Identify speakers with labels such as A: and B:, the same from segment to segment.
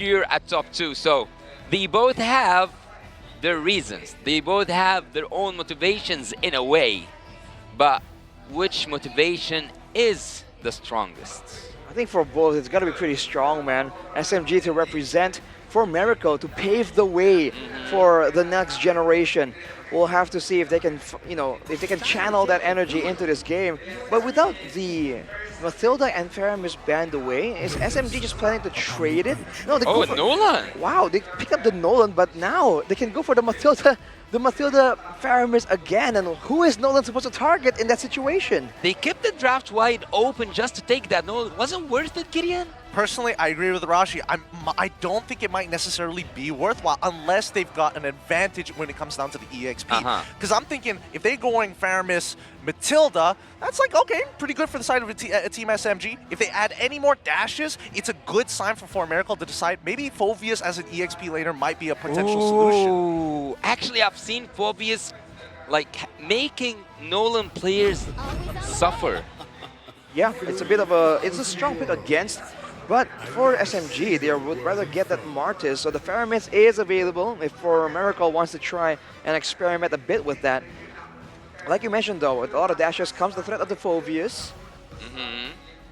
A: here at top 2. So they both have their reasons. They both have their own motivations in a way. But which motivation is the strongest?
B: I think for both, it's got to be pretty strong, man. SMG to represent, for Miracle to pave the way for the next generation. We'll have to see if they can, if they can channel that energy into this game. But without the Mathilda and Faramis banned away, is SMG just planning to trade it? No, they go for
A: Nolan!
B: Wow, they pick up the Nolan, but now they can go for the Mathilda Faramis again. And who is Nolan supposed to target in that situation?
A: They kept the draft wide open just to take that Nolan. Wasn't worth it, Gideon?
C: Personally, I agree with Rashi. I don't think it might necessarily be worthwhile unless they've got an advantage when it comes down to the EXP. Because I'm thinking if they're going Faramis, Matilda, that's like, okay, pretty good for the side of Team SMG. If they add any more dashes, it's a good sign for 4MERICAL to decide maybe Phoveus as an EXP laner might be a potential solution.
A: Actually, I've seen Phoveus like making Nolan players suffer.
B: Yeah, it's a strong pick against. But for SMG, they would rather get that Martis, so the Faramis is available if 4MERICAL wants to try and experiment a bit with that. Like you mentioned though, with a lot of dashes comes the threat of the Phoveus.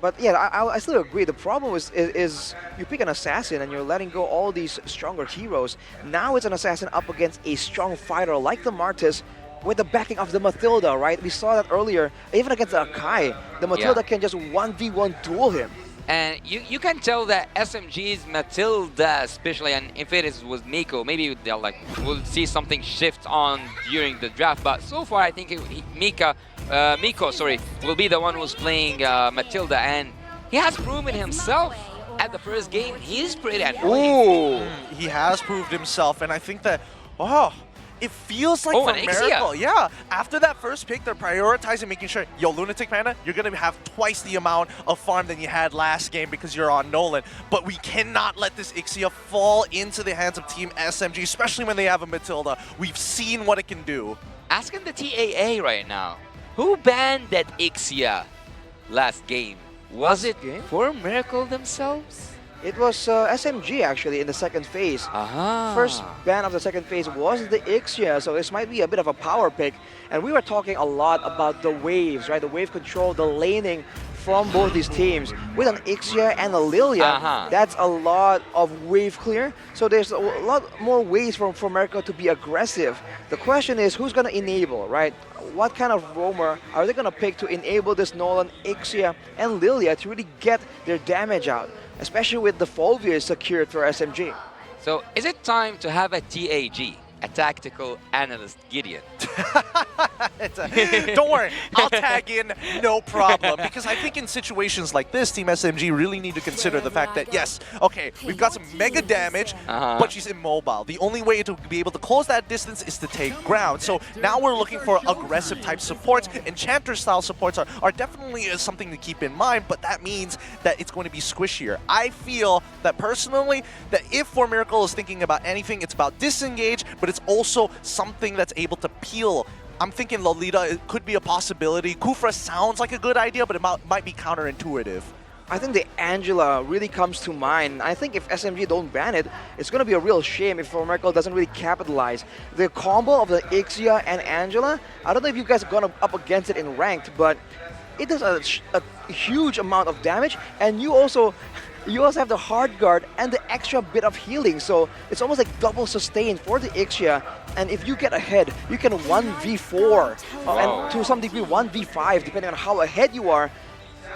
B: But yeah, I still agree. The problem is you pick an assassin and you're letting go all these stronger heroes. Now it's an assassin up against a strong fighter like the Martis with the backing of the Mathilda, right? We saw that earlier, even against the Akai, the Mathilda can just 1v1 duel him.
A: And you can tell that SMG's Matilda, especially, and if it is with Miko, maybe they'll we'll see something shift on during the draft. But so far, I think Miko, will be the one who's playing Matilda, and he has proven himself at the first game. He's pretty annoying.
C: He has proved himself, and I think that it feels like for
A: and
C: Miracle, after that first pick, they're prioritizing making sure, yo, Lunatic Panda, you're going to have twice the amount of farm than you had last game because you're on Nolan. But we cannot let this Ixia fall into the hands of Team SMG, especially when they have a Matilda. We've seen what it can do.
A: Asking the TAA right now, who banned that Ixia last game? Was it 4MERICAL themselves?
B: It was SMG actually in the second phase. First ban of the second phase was the Ixia, so this might be a bit of a power pick. And we were talking a lot about the waves, right? The wave control, the laning from both these teams. With an Ixia and a Lilia, that's a lot of wave clear. So there's a lot more ways for America to be aggressive. The question is, who's going to enable, right? What kind of roamer are they going to pick to enable this Nolan, Ixia, and Lilia to really get their damage out? Especially with the Phoveus secured for SMG.
A: So is it time to have a TAG, a tactical analyst Gideon?
C: Don't worry, I'll tag in, no problem. Because I think in situations like this, Team SMG really need to consider the fact that, yes, okay, we've got some mega damage, but she's immobile. The only way to be able to close that distance is to take ground. So now we're looking for aggressive type supports. Enchanter style supports are definitely something to keep in mind, but that means that it's going to be squishier. I feel that personally, that if 4MERICAL is thinking about anything, it's about disengage, but it's also something that's able to peel. I'm thinking Lolita could be a possibility. Kufra sounds like a good idea, but it might be counterintuitive.
B: I think the Angela really comes to mind. I think if SMG don't ban it, it's going to be a real shame if 4MERICAL doesn't really capitalize. The combo of the Ixia and Angela, I don't know if you guys have gone up against it in ranked, but it does a huge amount of damage, and you also have the hard guard and the extra bit of healing, so it's almost like double sustain for the Ixia. And if you get ahead, you can 1v4 and to some degree 1v5 depending on how ahead you are.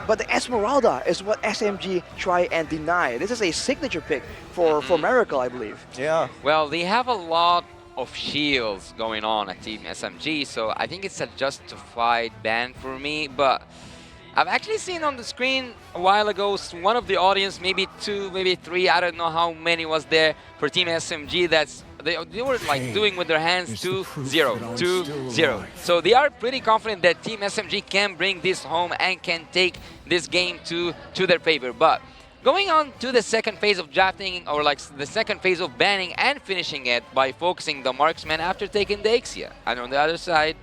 B: But the Esmeralda is what SMG try and deny. This is a signature pick for Miracle, I believe.
C: Yeah.
A: Well, they have a lot of shields going on at Team SMG, so I think it's a justified ban for me. But I've actually seen on the screen a while ago one of the audience, maybe 2, maybe 3, I don't know how many was there for Team SMG, they were like doing with their hands 2-0, 2-0. So they are pretty confident that Team SMG can bring this home and can take this game to their favor. But going on to the second phase of drafting, or like the second phase of banning and finishing it by focusing the marksman after taking the Ixia. And on the other side,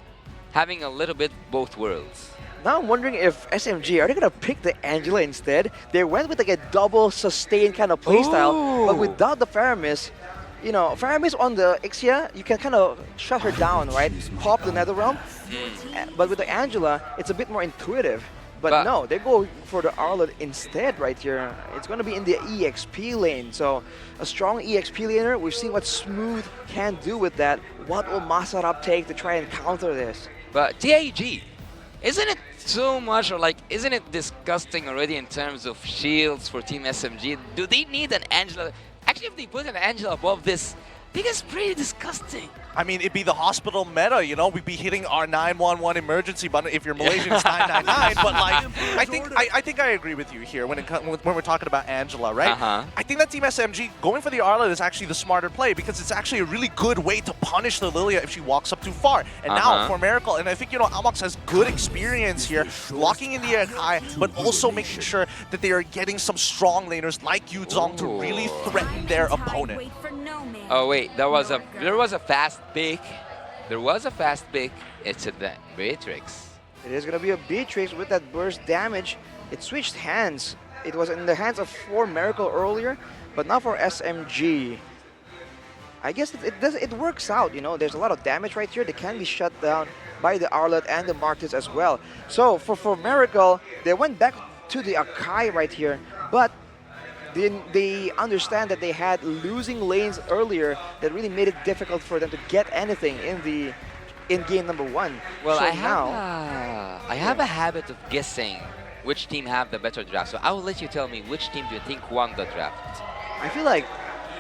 A: having a little bit both worlds.
B: Now I'm wondering if SMG, are they going to pick the Angela instead? They went with like a double sustain kind of playstyle, but
A: Ooh.
B: without the Faramis, you know, Faramis on the Ixia, you can kind of shut her down, right? Pop the Netherrealm. But with the Angela, it's a bit more intuitive. But no, they go for the Arlet instead right here. It's going to be in the EXP lane. So a strong EXP laner, we've seen what Smooth can do with that. What will Masarap take to try and counter this?
A: But TAG, isn't it so much, or like, isn't it disgusting already in terms of shields for Team SMG? Do they need an Angela? Actually, if they put an Angela above this, I think it's pretty disgusting.
C: I mean, it'd be the hospital meta, you know? We'd be hitting our 911 emergency button. If you're Malaysian, it's 999. But like, I think I agree with you here when we're talking about Angela, right? I think that Team SMG going for the Arlet is actually the smarter play because it's actually a really good way to punish the Lilia if she walks up too far. And now for Miracle, and I think, you know, Almox has good experience here, locking in the Akai, but also making sure that they are getting some strong laners like Yuzong to really threaten their opponent.
A: Oh wait, there was a fast pick. There was a fast pick. It's a Beatrix.
B: It is going to be a Beatrix with that burst damage. It switched hands. It was in the hands of 4MERICAL earlier, but now for SMG. I guess it works out, you know. There's a lot of damage right here. They can be shut down by the Arlet and the Martis as well. So for 4MERICAL, they went back to the Akai right here, but they understand that they had losing lanes earlier that really made it difficult for them to get anything in game number 1.
A: Well,
B: so
A: I have a habit of guessing which team have the better draft. So I will let you tell me which team do you think won the draft.
B: I feel like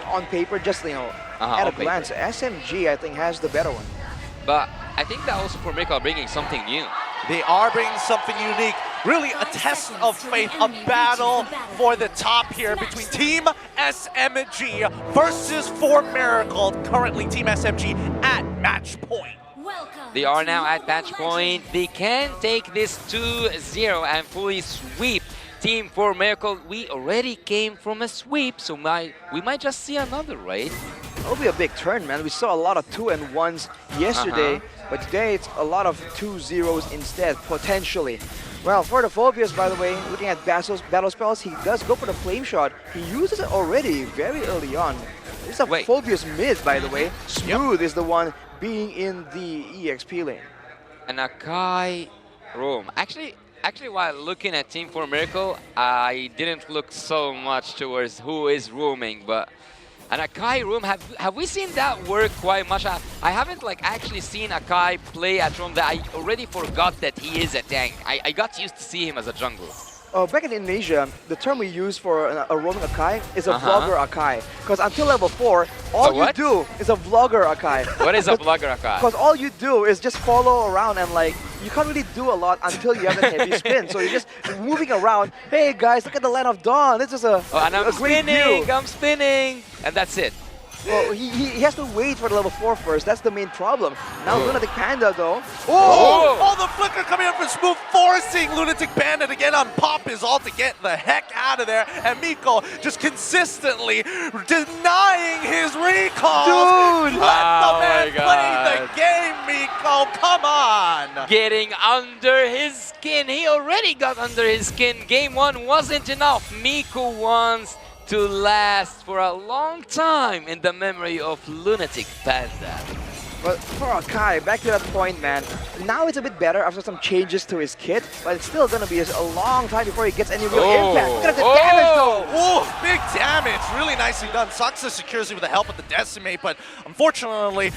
B: on paper, just at a glance, SMG I think has the better one.
A: But I think that also 4MERICAL are bringing something new.
C: They are bringing something unique. Really a test of faith, a battle for the top here between Team SMG versus 4MERICAL. Currently Team SMG at match point.
A: They are now at match point. They can take this 2-0 and fully sweep Team 4MERICAL. We already came from a sweep, so we might just see another, right?
B: It'll be a big turn, man. We saw a lot of 2-1s yesterday, but today it's a lot of 2-0s instead, potentially. Well, for the Phobius, by the way, looking at battle spells, he does go for the Flame Shot. He uses it already very early on. This is a Phobius mid, by the way. Smooth is the one being in the EXP lane.
A: An Akai roam. Actually, while looking at Team 4MERICAL, I didn't look so much towards who is roaming, but an Akai roam, have we seen that work quite much? I haven't actually seen Akai play at roam that I already forgot that he is a tank. I got used to see him as a jungler.
B: Back in Indonesia, the term we use for a roaming Akai is a vlogger Akai. Because until level 4, all you do is a vlogger Akai.
A: What is a vlogger Akai?
B: Because all you do is just follow around and you can't really do a lot until you have a heavy spin. So you're just moving around. Hey guys, look at the Land of Dawn. This is a great view.
A: I'm spinning, and that's it.
B: Well, he has to wait for the level 4 first. That's the main problem. Now Lunatic Panda though.
C: Oh, the flicker coming up for Smooth, forcing Lunatic Panda to get on Pop his ult to get the heck out of there. And Miko just consistently denying his recalls.
B: Dude!
C: Let the man play the game, Miko. Come on.
A: Getting under his skin. He already got under his skin. Game 1 wasn't enough. Miko wants to last for a long time in the memory of Lunatic Panda.
B: But for Akai, back to that point, man, now it's a bit better after some changes to his kit, but it's still gonna be a long time before he gets any real impact. Look at the damage though!
C: Oh, big damage, really nicely done. Saksa secures it with the help of the Decimate, but unfortunately,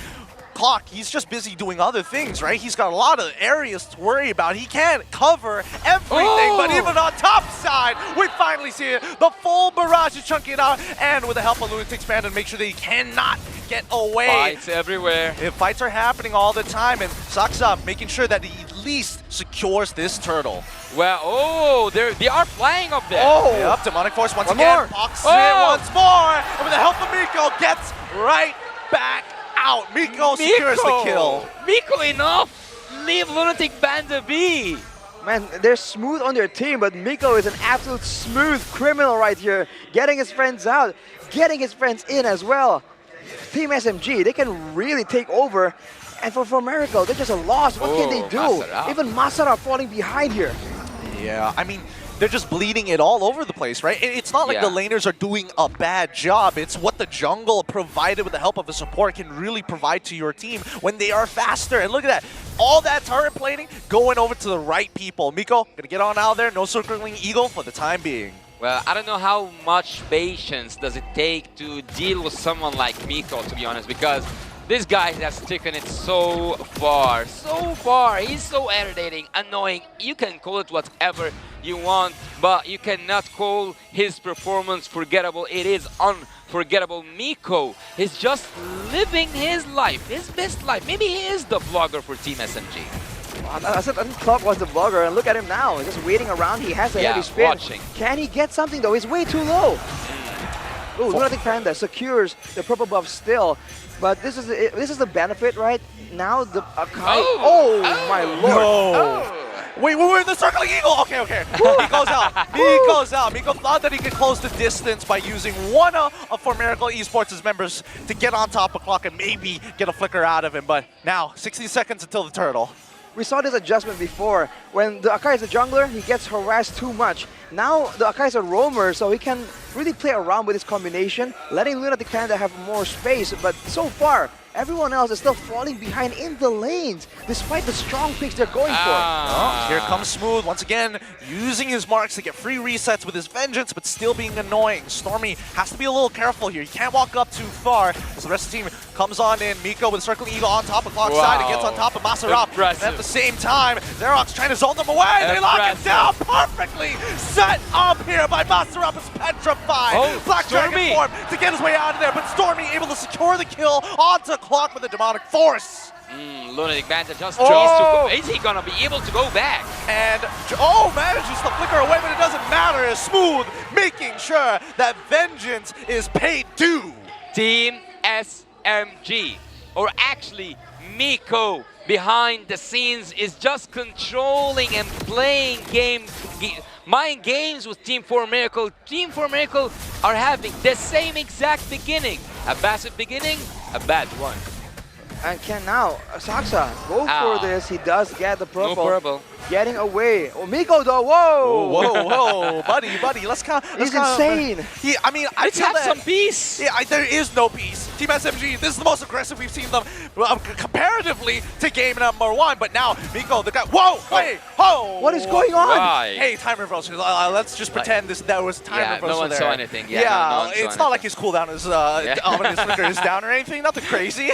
C: Clock, he's just busy doing other things, right? He's got a lot of areas to worry about. He can't cover everything, but even on top side, we finally see it. The full barrage is chunking it out, and with the help of Lunatic's Panda to make sure that he cannot get away.
A: Fights everywhere.
C: Fights are happening all the time, and Saksa making sure that he at least secures this turtle.
A: Well, they are flying up there.
C: Oh, yep, Demonic Force once again, boxes it once more, and with the help of Miko, gets right back out. Miko secures the kill.
A: Miko, enough! Leave Lunatic Panda be!
B: Man, they're smooth on their team, but Miko is an absolute smooth criminal right here. Getting his friends out, getting his friends in as well. Team SMG, they can really take over. And for Miracle, they're just a loss. What can they do?
A: Masara.
B: Even Masara falling behind here.
C: Yeah, I mean, they're just bleeding it all over the place, right? It's not like the laners are doing a bad job. It's what the jungle, provided with the help of a support, can really provide to your team when they are faster. And look at that. All that turret plating going over to the right people. Miko, gonna get on out there. No circling eagle for the time being.
A: Well, I don't know how much patience does it take to deal with someone like Miko, to be honest, because this guy has taken it so far, so far. He's so irritating, annoying. You can call it whatever you want, but you cannot call his performance forgettable. It is unforgettable. Miko is just living his life, his best life. Maybe he is the vlogger for Team SMG.
B: I think Clark was the vlogger, and look at him now. He's just waiting around. He has a heavy spin.
A: Watching.
B: Can he get something though? He's way too low. Ooh, Lunatic Panda secures the purple buff still. But this is the benefit, right? Now the Akai. Oh my lord!
C: No. Wait, we're in the circling eagle. Okay. He goes out. He goes out. Miko thought that he could close the distance by using one of 4MERICAL Esports' members to get on top of Clock and maybe get a flicker out of him. But now, 60 seconds until the turtle.
B: We saw this adjustment before. When the Akai is a jungler, he gets harassed too much. Now the Akai is a roamer, so he can really play around with his combination, letting Lunatic Panda have more space. But so far, everyone else is still falling behind in the lanes, despite the strong picks they're going for.
C: Oh, here comes Smooth once again, using his marks to get free resets with his vengeance, but still being annoying. Stormy has to be a little careful here. He can't walk up too far as the rest of the team comes on in. Miko with Circling Eagle on top of Clock's side and gets on top of Masarap. And at the same time, Xerox trying to zone them away. They lock it down perfectly. Set up here by Masarap is petrified. Black Dragon form to get his way out of there, but Stormy able to secure the kill onto Clock with a demonic force.
A: Lunatic Panda just tries to go. Is he gonna be able to go back?
C: And manages to flicker away, but it doesn't matter. It's Smooth making sure that vengeance is paid due.
A: Team SMG, or actually Miko behind the scenes, is just controlling and playing mind games with Team 4MERICAL. Team 4MERICAL are having the same exact beginning. A passive beginning, a bad one.
B: And can now Saksa go for this? He does get the purple.
A: No purple.
B: Getting away. Oh, Miko though, whoa!
C: Whoa, buddy, let's count.
B: He's insane.
C: I
A: Let's have some peace.
C: Yeah, there is no peace. Team SMG, this is the most aggressive we've seen them comparatively to game number 1. But now, Miko, the guy,
B: What is going on?
A: Why?
C: Hey, time reversal. Let's just pretend that was time reversal
A: no one
C: there.
A: saw anything.
C: It's not like his cooldown is, ominous flicker is down or anything. Nothing crazy.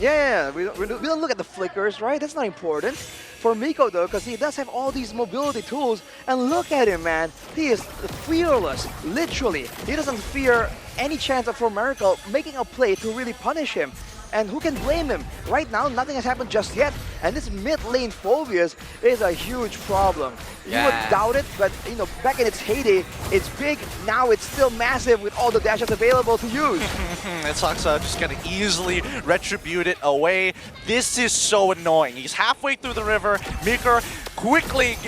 B: Yeah, we don't look at the flickers, right? That's not important. For Miko though, because he does have all these mobility tools, and look at him, man. He is fearless, literally. He doesn't fear any chance of 4MERICAL making a play to really punish him. And who can blame him? Right now, nothing has happened just yet, and this mid lane Phobius is a huge problem. You would doubt it, but you know, back in its heyday, it's big. Now it's still massive with all the dashes available to use.
C: It sucks. Just gonna easily retribute it away. This is so annoying. He's halfway through the river. Miko quickly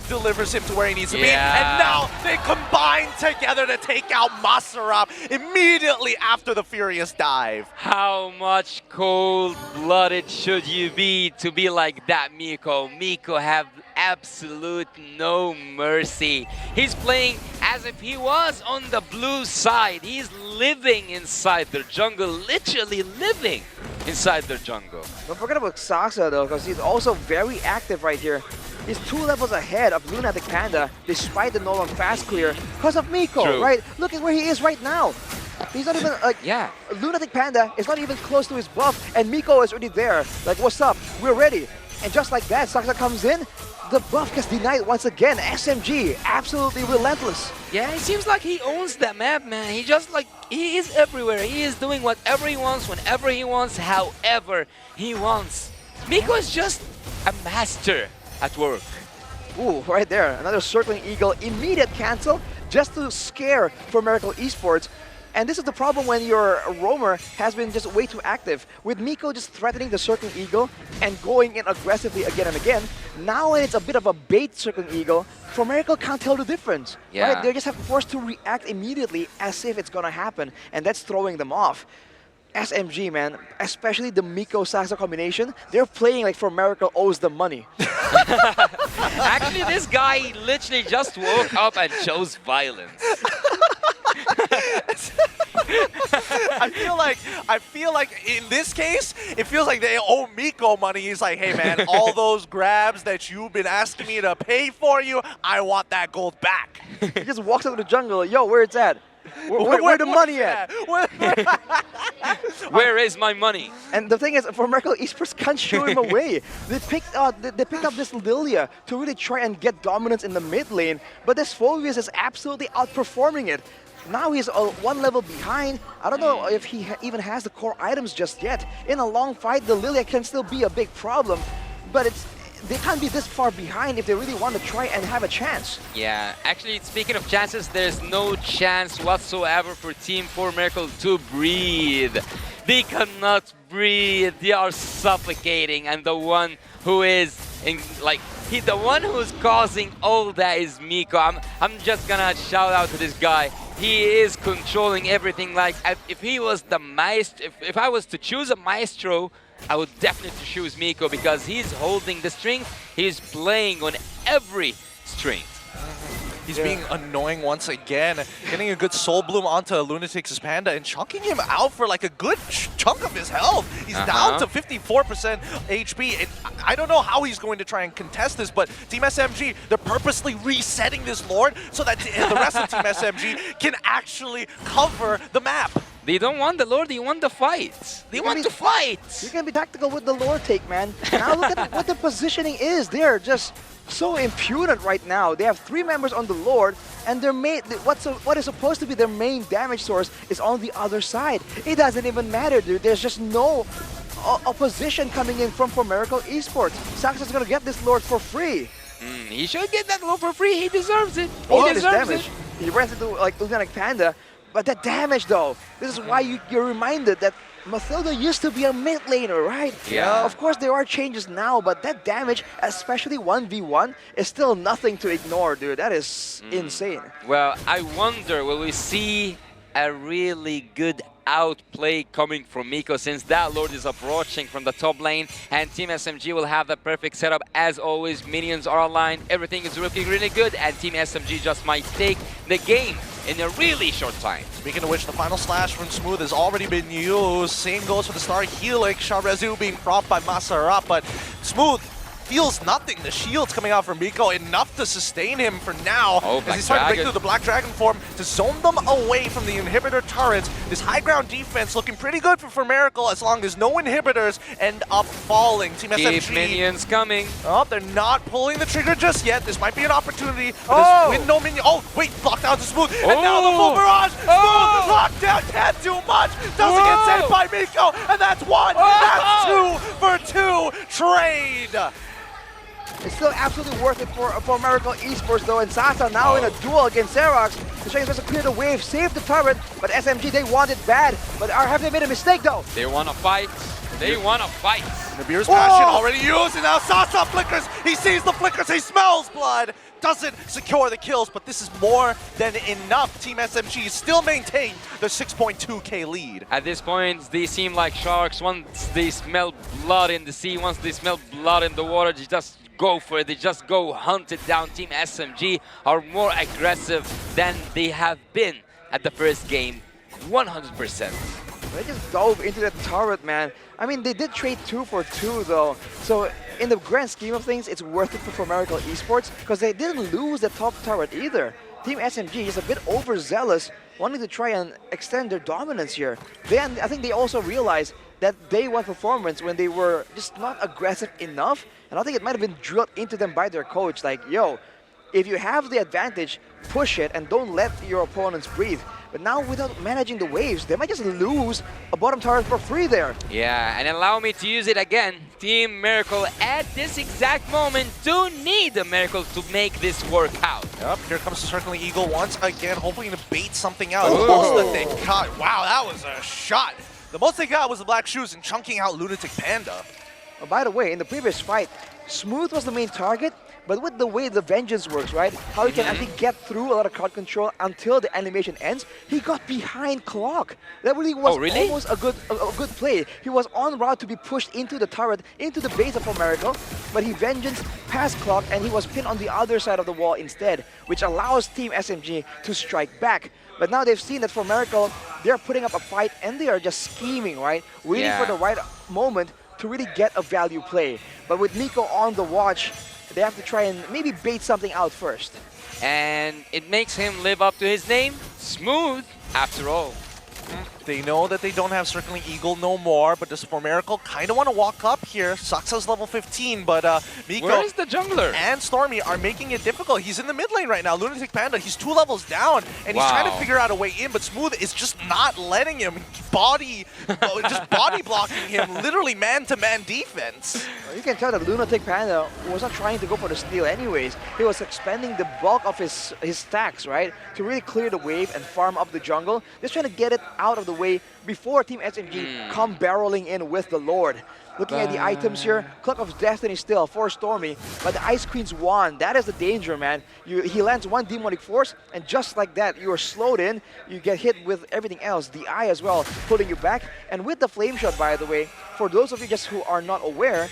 C: delivers him to where he needs to be, and now they combine together to take out Masarap immediately after the furious dive.
A: How much cold-blooded should you be to be like that, Miko? Miko have absolute no mercy. He's playing as if he was on the blue side. He's living inside their jungle, literally living inside their jungle.
B: Don't forget about Saksa though, because he's also very active right here. He's 2 levels ahead of Lunatic Panda, despite the no-one fast clear, because of Miko, right? Look at where he is right now. He's not even, Lunatic Panda is not even close to his buff, and Miko is already there. Like, what's up? We're ready. And just like that, Saksa comes in, the buff gets denied once again. SMG, absolutely relentless.
A: Yeah, it seems like he owns that map, man. He just he is everywhere. He is doing whatever he wants, whenever he wants, however he wants. Miko is just a master at work.
B: Ooh, right there. Another Circling Eagle, immediate cancel, just to scare 4MERICAL Esports. And this is the problem when your roamer has been just way too active. With Miko just threatening the Circling Eagle and going in aggressively again and again, now when it's a bit of a bait Circling Eagle, 4MERICAL can't tell the difference. Right? They just have forced to react immediately as if it's gonna happen, and that's throwing them off. SMG, man, especially the Miko Saxa combination, they're playing like 4MERICAL owes them money.
A: Actually, this guy literally just woke up and chose violence.
C: I feel like in this case, it feels like they owe Miko money. He's like, hey man, all those grabs that you've been asking me to pay for you, I want that gold back.
B: He just walks out of the jungle, yo, where it's at? Where the money at?
A: Where is my money?
B: And the thing is, 4MERICAL Esports can't shoo him away. They picked up this Lilia to really try and get dominance in the mid lane, but this Phobius is absolutely outperforming it. Now he's one level behind. I don't know if he even has the core items just yet. In a long fight, the Lilia can still be a big problem, but they can't be this far behind if they really want to try and have a chance.
A: Yeah, actually, speaking of chances, there's no chance whatsoever for Team 4MERICAL to breathe. They cannot breathe. They are suffocating, and the one who is the one who's causing all that is Miko. I'm just gonna shout out to this guy. He is controlling everything. Like if he was the maestro, if I was to choose a maestro, I would definitely choose Miko because he's holding the string. He's playing on every string.
C: He's being annoying once again, getting a good Soul Bloom onto Lunatic's Panda and chunking him out for like a good chunk of his health. He's down to 54% HP. And I don't know how he's going to try and contest this, but Team SMG, they're purposely resetting this Lord so that the rest of Team SMG can actually cover the map.
A: They don't want the Lord, they want the fight. They want to fight.
B: You can be tactical with the Lord take, man. Now look at what the positioning is. They're just so impudent right now. They have 3 members on the Lord, and their what is supposed to be their main damage source is on the other side. It doesn't even matter, dude. There's just no opposition coming in from 4MERICAL Esports. Saxa's gonna get this Lord for free.
A: He should get that Lord for free. He deserves it.
B: He deserves it. He ran into like Lunatic Panda, but that damage though. This is why you're reminded that Mathilda used to be a mid laner, right?
A: Yeah.
B: Of course, there are changes now, but that damage, especially 1v1, is still nothing to ignore, dude. That is insane.
A: Well, I wonder, will we see a really good outplay coming from Miko since that Lord is approaching from the top lane, and Team SMG will have the perfect setup as always. Minions are aligned, everything is looking really good, and Team SMG just might take the game in a really short time.
C: Speaking of which, the final slash from Smooth has already been used. Same goes for the Star Helix. Sharezu being propped by Masarat, but Smooth feels nothing. The shield's coming out from Miko, enough to sustain him for now. As he's trying to break through the Black Dragon form to zone them away from the inhibitor turrets. This high ground defense looking pretty good for 4MERICAL as long as no inhibitors end up falling. Team SMG.
A: Minions coming.
C: Oh, they're not pulling the trigger just yet. This might be an opportunity. With no minion. Oh, wait, locked down to Smooth. And now the full barrage. Smooth locked down. Can't do much. Doesn't get saved by Miko. And that's 1. That's 2 for 2 trade.
B: It's still absolutely worth it for 4MERICAL Esports though, and Sasa now in a duel against Xerox. The Shang supposed to clear the wave, save the turret, but SMG, they want it bad. But have they made a mistake though?
A: They want to fight. They want to fight.
C: Nabir's passion already used, and now Sasa flickers. He sees the flickers, he smells blood. Doesn't secure the kills, but this is more than enough. Team SMG still maintain the 6.2k lead.
A: At this point, they seem like sharks. Once they smell blood in the sea, once they smell blood in the water, they just go for it. They just go hunt it down. Team SMG are more aggressive than they have been at the first game, 100%.
B: They just dove into that turret, man. I mean, they did trade 2 for 2 though. So in the grand scheme of things, it's worth it for 4MERICAL Esports because they didn't lose the top turret either. Team SMG is a bit overzealous, wanting to try and extend their dominance here. Then I think they also realized that day 1 performance when they were just not aggressive enough, and I think it might have been drilled into them by their coach, like, yo, if you have the advantage, push it and don't let your opponents breathe. But now without managing the waves, they might just lose a bottom turret for free there.
A: Yeah, and allow me to use it again. Team Miracle at this exact moment do need a miracle to make this work out.
C: Yep, here comes the Circling Eagle once again, hoping to bait something out. The most that they got. Wow, that was a shot. The most they got was the Black Shoes and chunking out Lunatic Panda.
B: Oh, by the way, in the previous fight, Smooth was the main target, But with the way the Vengeance works, right? How he can actually get through a lot of crowd control until the animation ends. He got behind Clock. That really was almost a good play. He was en route to be pushed into the turret, into the base of 4MERICAL, but he Vengeance past Clock and he was pinned on the other side of the wall instead, which allows Team SMG to strike back. But now they've seen that 4MERICAL, they're putting up a fight and they are just scheming, right? Waiting for the right moment to really get a value play. But with Nico on the watch, they have to try and maybe bait something out first.
A: And it makes him live up to his name, Smooth, after all.
C: They know that they don't have Circling Eagle no more, but does 4MERICAL kind of want to walk up here? Saksa's level 15, but Miko
A: Where is the jungler?
C: and Stormy are making it difficult. He's in the mid lane right now. Lunatic Panda, he's 2 levels down, and he's trying to figure out a way in, but Smooth is just not letting him just body blocking him, literally man-to-man defense.
B: You can tell that Lunatic Panda was not trying to go for the steal anyways. He was expending the bulk of his stacks, right? To really clear the wave and farm up the jungle. Just trying to get it out of the way before Team SMG come barreling in with the Lord. Looking at the items here, Clock of Destiny still for Stormy, but the Ice Queen's wand, that is the danger, man. He lands one Demonic Force, and just like that, you are slowed in, you get hit with everything else, the eye as well, pulling you back. And with the Flame Shot, by the way, for those of you just who are not aware,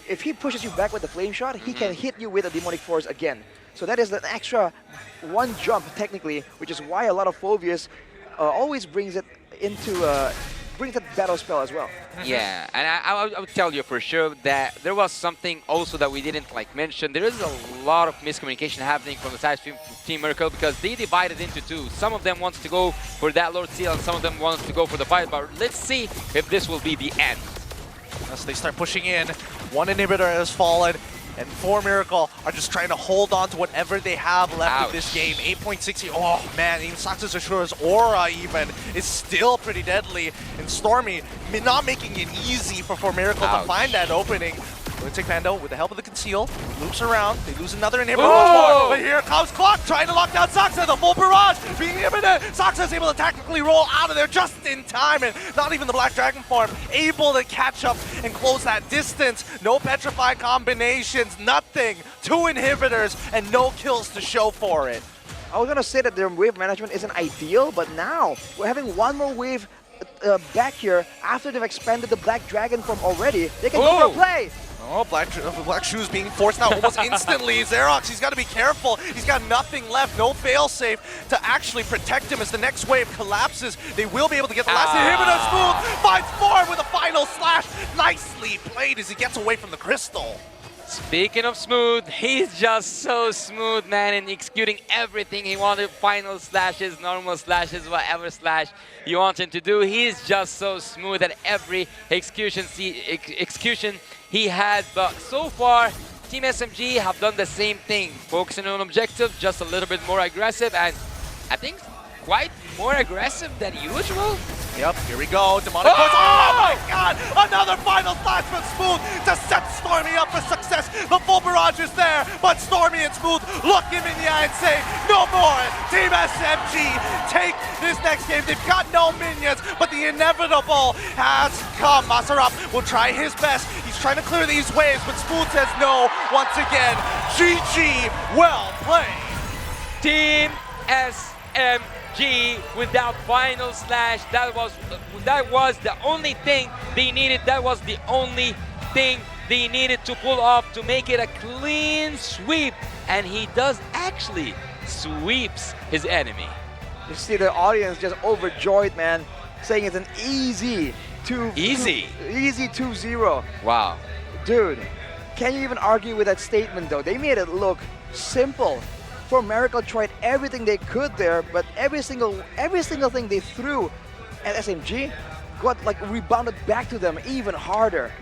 B: if he pushes you back with the Flame Shot, he can hit you with a Demonic Force again. So that is an extra one jump, technically, which is why a lot of Phobias always brings it into brings that battle spell as well.
A: Yeah, and I would tell you for sure that there was something also that we didn't mention. There is a lot of miscommunication happening from the side of Team Miracle because they divided into two. Some of them wants to go for that Lord Seal and some of them wants to go for the fight, but let's see if this will be the end.
C: As they start pushing in, one inhibitor has fallen, and 4MERICAL are just trying to hold on to whatever they have left of this game. 8.60, oh man, even Saxa's Assure's aura even is still pretty deadly. And Stormy not making it easy for 4MERICAL to find that opening. Lunatic Panda, with the help of the Conceal, loops around. They lose another inhibitor once more, but here comes Clock trying to lock down Saksa. The full barrage being inhibited. Saksa is able to tactically roll out of there just in time, and not even the Black Dragon form able to catch up and close that distance. No petrified combinations, nothing. 2 inhibitors and no kills to show for it.
B: I was gonna say that their wave management isn't ideal, but now we're having one more wave back here after they've expanded the Black Dragon form already. They can go for a play.
C: Oh, Black Shoes being forced out almost instantly. Xerox, he's got to be careful. He's got nothing left, no failsafe to actually protect him as the next wave collapses. They will be able to get the last inhibitor. Smooth finds forward with a final slash. Nicely played as he gets away from the crystal.
A: Speaking of Smooth, he's just so smooth, man, in executing everything he wanted. Final slashes, normal slashes, whatever slash you want him to do. He's just so smooth at every execution he had. But so far, Team SMG have done the same thing, focusing on objectives, just a little bit more aggressive, and I think quite more aggressive than usual.
C: Yep, here we go. Demonic Force. Oh my god! Another final slash from Smooth to set Stormy up for success. The full barrage is there, but Stormy and Smooth look him in the eye and say, no more. Team SMG take this next game. They've got no minions, but the inevitable has come. Masarap will try his best. He's trying to clear these waves, but Smooth says no once again. GG, well played.
A: Team SMG without final slash. That was the only thing they needed. That was the only thing they needed to pull off to make it a clean sweep. And he does actually sweeps his enemy.
B: You see the audience just overjoyed, man, saying it's an easy 2-0.
A: Wow.
B: Dude, can you even argue with that statement though? They made it look simple. 4MERICAL tried everything they could there, but every single thing they threw at SMG got rebounded back to them even harder.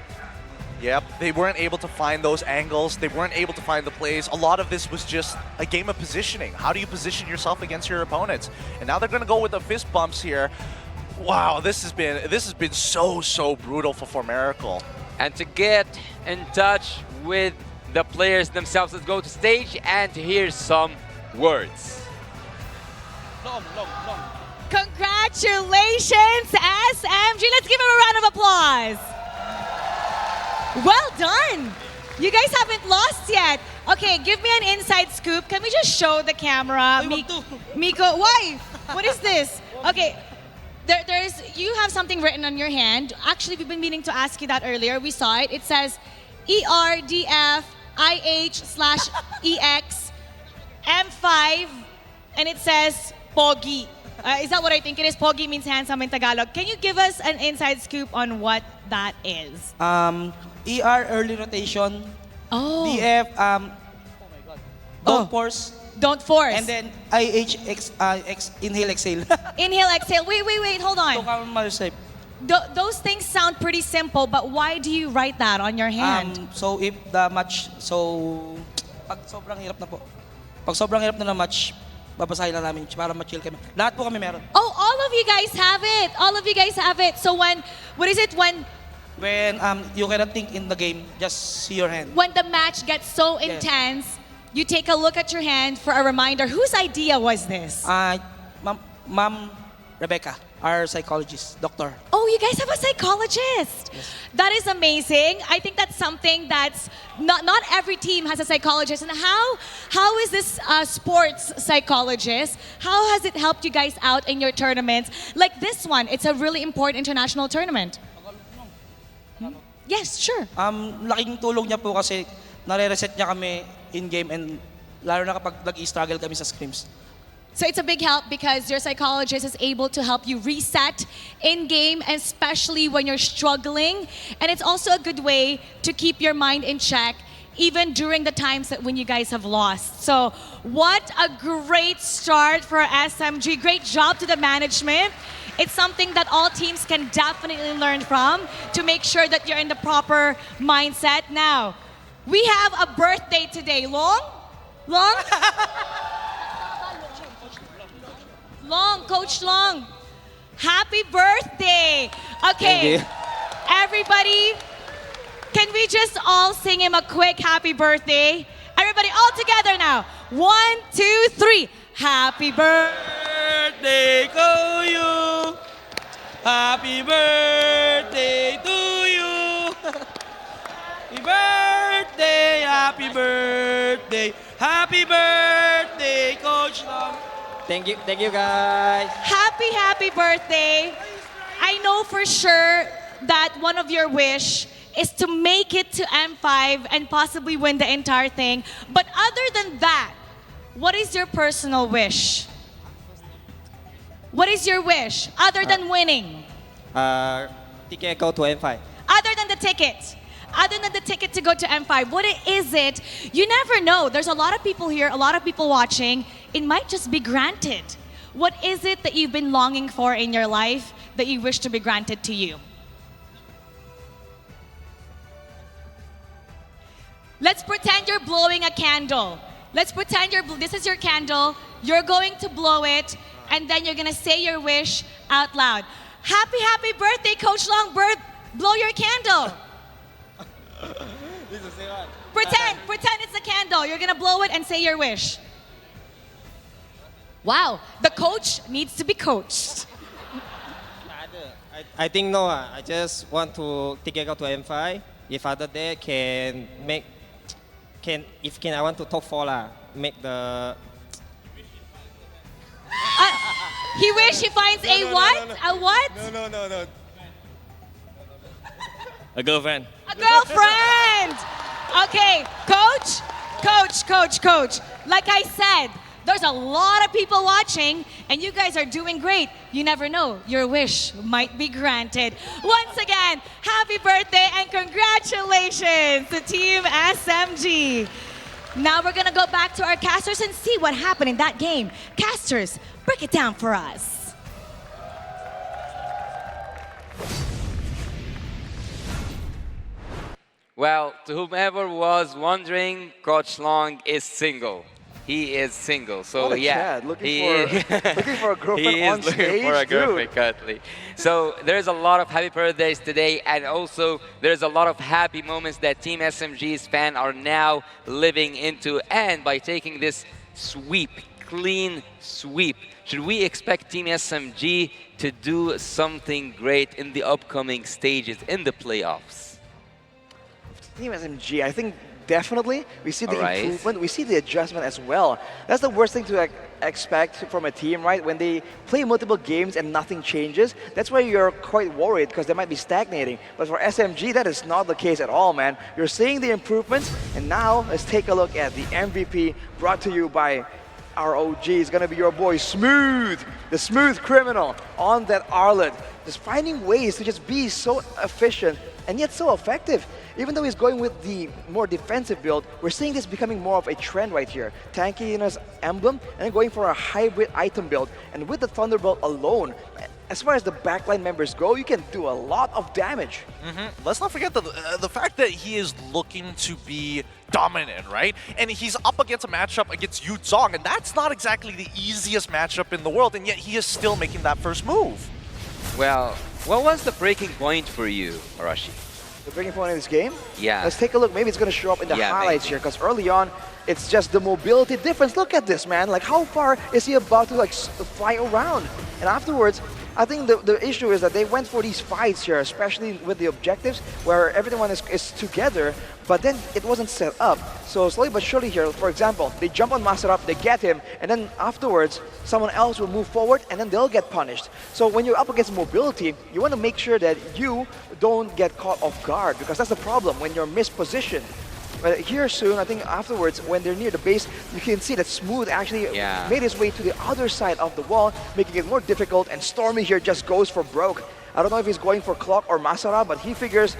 C: Yep, they weren't able to find those angles. They weren't able to find the plays. A lot of this was just a game of positioning. How do you position yourself against your opponents? And now they're going to go with the fist bumps here. Wow, this has been so brutal for 4MERICAL.
A: And to get in touch with the players themselves, let's go to stage and hear some words.
D: Congratulations, SMG. Let's give him a round of applause. Well done. You guys haven't lost yet. Okay, give me an inside scoop. Can we just show the camera? Miko, why? What is this? Okay, you have something written on your hand. Actually, we've been meaning to ask you that earlier. We saw it. It says ERDFIH/EX M5, and it says Pogi. Is that what I think it is? Pogi means handsome in Tagalog. Can you give us an inside scoop on what that is?
E: ER, early rotation.
D: Oh.
E: DF, don't force.
D: Don't force.
E: And then IH, inhale, exhale.
D: Inhale, exhale. Wait, hold on. Those things sound pretty simple, but why do you write that on your hand?
E: So if the match, pag sobrang hirap na po. Pag sobrang hirap na match, babasahin na namin para ma-chill kami. Lahat po kami meron.
D: Oh, all of you guys have it. All of you guys have it. So when
E: you cannot think in the game, just see your hand.
D: when the match gets so
E: Yes.
D: intense, you take a look at your hand for a reminder. Whose idea was this?
E: Ma'am Rebecca, our psychologist, doctor.
D: Oh, you guys have a psychologist.
E: Yes.
D: That is amazing. I think that's something that's not every team has a psychologist. And how is this sports psychologist? How has it helped you guys out in your tournaments? Like this one, it's a really important international tournament. Yes, sure.
E: Laking tulong niya po kasi nare-reset niya kami in-game and lalo na kapag nag-i-struggle kami sa scrims.
D: So it's a big help because your psychologist is able to help you reset in-game, especially when you're struggling. And it's also a good way to keep your mind in check, even during the times that when you guys have lost. So what a great start for SMG. Great job to the management. It's something that all teams can definitely learn from to make sure that you're in the proper mindset. Now, we have a birthday today. Long? Long, Coach Long. Happy birthday. Okay.
F: Thank you.
D: Everybody, can we just all sing him a quick happy birthday? Everybody all together now. 1, 2, 3. Happy birthday
E: Birthday to you. Happy birthday to you. Happy birthday, happy birthday. Happy birthday, Coach Long.
F: Thank you guys.
D: Happy birthday. I know for sure that one of your wish is to make it to M5 and possibly win the entire thing. But other than that, what is your personal wish? What is your wish other than winning?
F: Ticket go to M5.
D: Other than the ticket? Other than the ticket to go to M5, what is it? You never know. There's a lot of people here, a lot of people watching. It might just be granted. What is it that you've been longing for in your life that you wish to be granted to you? Let's pretend you're blowing a candle. Let's pretend this is your candle. You're going to blow it, and then you're gonna say your wish out loud. Happy birthday, Coach Long. Blow your candle. Pretend it's a candle. You're gonna blow it and say your wish. Wow, the coach needs to be coached.
F: I think no. I just want to ticket go to M5. If other day I want to top 4 lah. Make the.
D: He wish he finds a what?
F: No.
D: A what?
F: No. A girlfriend.
D: A girlfriend. Okay, coach. Like I said, there's a lot of people watching, and you guys are doing great. You never know, your wish might be granted. Once again, happy birthday and congratulations to Team SMG. Now we're gonna go back to our casters and see what happened in that game. Casters, break it down for us.
A: Well, to whomever was wondering, Coach Long is single. He is single, so
B: What a
A: yeah.
B: Chad, looking for a girlfriend
A: He
B: on
A: is looking
B: stage,
A: for a girlfriend
B: dude.
A: currently. So there's a lot of happy birthdays today, and also there's a lot of happy moments that Team SMG's fans are now living into. And by taking this sweep, clean sweep, should we expect Team SMG to do something great in the upcoming stages in the playoffs?
B: Team SMG, I think definitely. We see the
A: Alright.
B: improvement. We see the adjustment as well. That's the worst thing to expect from a team, right? When they play multiple games and nothing changes, that's why you're quite worried because they might be stagnating. But for SMG, that is not the case at all, man. You're seeing the improvements, and now let's take a look at the MVP brought to you by our OG. Is going to be your boy Smooth, the smooth criminal on that Arlet. Just finding ways to just be so efficient and yet so effective. Even though he's going with the more defensive build, we're seeing this becoming more of a trend right here. Tanky in his emblem, and then going for a hybrid item build. And with the Thunderbolt alone, as far as the backline members go, you can do a lot of damage.
C: Let's not forget the fact that he is looking to be dominant, right? And he's up against a matchup against Yu Zhong, and that's not exactly the easiest matchup in the world, and yet he is still making that first move.
A: Well, what was the breaking point for you, Arashi?
B: The breaking point in this game?
A: Yeah.
B: Let's take a look. Maybe it's going to show up in the
A: Yeah,
B: highlights
A: maybe.
B: here, because early on, it's just the mobility difference. Look at this, man. Like, how far is he about to like fly around? And afterwards, I think the issue is that they went for these fights here, especially with the objectives, where everyone is together, but then it wasn't set up. So slowly but surely here, for example, they jump on Maserap, they get him, and then afterwards, someone else will move forward, and then they'll get punished. So when you're up against mobility, you want to make sure that you don't get caught off guard, because that's the problem when you're mispositioned. But here soon, I think afterwards, when they're near the base, you can see that Smooth actually made his way to the other side of the wall, making it more difficult, and Stormy here just goes for broke. I don't know if he's going for Clock or Masara, but he figures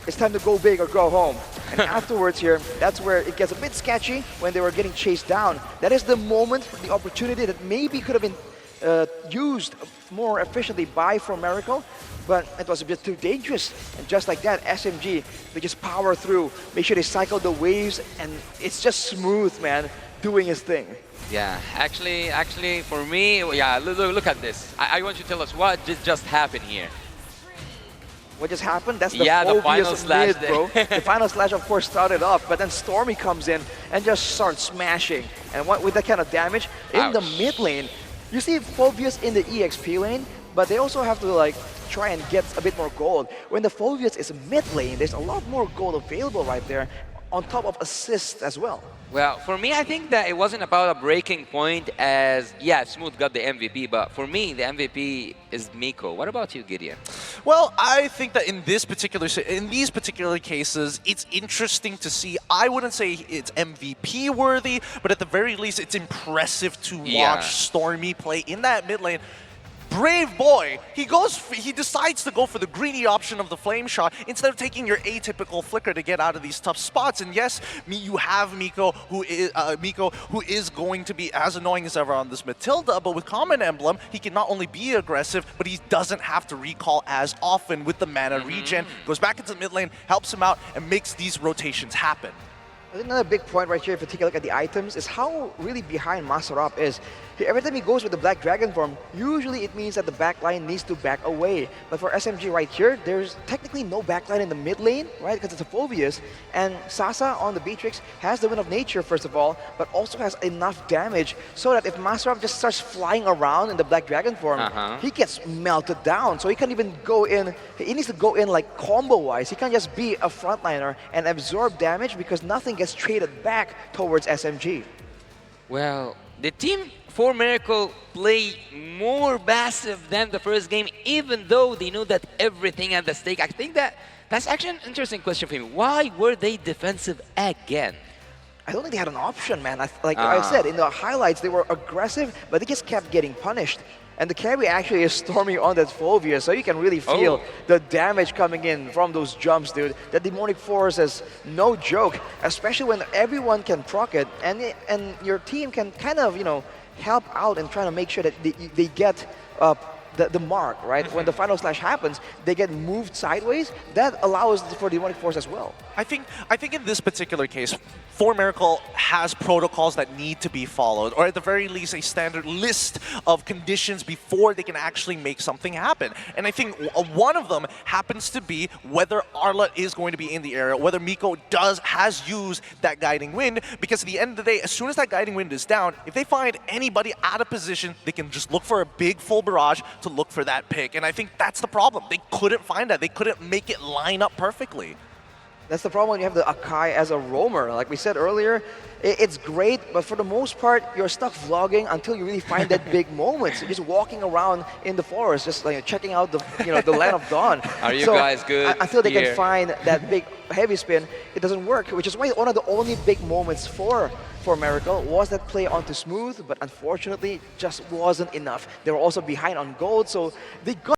B: it's time to go big or go home. And afterwards here, that's where it gets a bit sketchy when they were getting chased down. That is the moment, the opportunity that maybe could have been used more efficiently by 4MERICAL, but it was a bit too dangerous. And just like that, SMG, they just power through, make sure they cycle the waves, and it's just Smooth, man, doing his thing.
A: Yeah, actually, for me, yeah, look at this. I want you to tell us what just happened here.
B: What just happened? That's the
A: the final
B: Phobius
A: slash
B: mid, bro. The final slash, of course, started off, but then Stormy comes in and just starts smashing. And with that kind of damage, in the mid lane, you see Phobius in the EXP lane, but they also have to like try and get a bit more gold. When the Phobius is mid lane, there's a lot more gold available right there, on top of assists as well.
A: Well, for me, I think that it wasn't about a breaking point as, yeah, Smooth got the MVP, but for me, the MVP is Miko. What about you, Gideon?
C: Well, I think that in these particular cases, it's interesting to see. I wouldn't say it's MVP worthy, but at the very least, it's impressive to watch Stormy play in that mid lane. Brave boy, he decides to go for the greedy option of the flame shot instead of taking your atypical flicker to get out of these tough spots. And yes, you have Miko, who is going to be as annoying as ever on this Matilda, but with Common Emblem, he can not only be aggressive, but he doesn't have to recall as often with the mana regen. Goes back into the mid lane, helps him out, and makes these rotations happen.
B: I think another big point right here, if you take a look at the items, is how really behind Maserap is. Every time he goes with the Black Dragon form, usually it means that the backline needs to back away. But for SMG right here, there's technically no backline in the mid lane, right? Because it's a Phobius. And Sasa on the Beatrix has the Wind of Nature, first of all, but also has enough damage so that if Maserap just starts flying around in the Black Dragon form, he gets melted down. So he can't even go in, he needs to go in like combo-wise. He can't just be a frontliner and absorb damage because nothing gets traded back towards SMG.
A: Well, the team 4MERICAL played more massive than the first game, even though they knew that everything at the stake. I think that's actually an interesting question for me. Why were they defensive again?
B: I don't think they had an option, man. Like I said, in the highlights, they were aggressive, but they just kept getting punished. And the carry actually is Stormy on that Phobius, so you can really feel the damage coming in from those jumps, dude. That Demonic Force is no joke, especially when everyone can proc it, and your team can kind of, you know, help out and trying to make sure that they get the mark, right? When the final slash happens, they get moved sideways. That allows for Demonic Force as well.
C: I think in this particular case, 4MERICAL has protocols that need to be followed, or at the very least a standard list of conditions before they can actually make something happen. And I think one of them happens to be whether Arla is going to be in the area, whether Miko has used that Guiding Wind, because at the end of the day, as soon as that Guiding Wind is down, if they find anybody out of position, they can just look for a big full barrage to look for that pick. And I think that's the problem. They couldn't find that. They couldn't make it line up perfectly.
B: That's the problem when you have the Akai as a roamer. Like we said earlier, it's great, but for the most part, you're stuck vlogging until you really find that big moment. You're just walking around in the forest, just like checking out the the land of dawn.
A: Are you guys good
B: Until they
A: here?
B: can find that big heavy spin, it doesn't work. Which is why one of the only big moments for Miracle was that play onto smooth, but unfortunately, just wasn't enough. They were also behind on gold, so they got.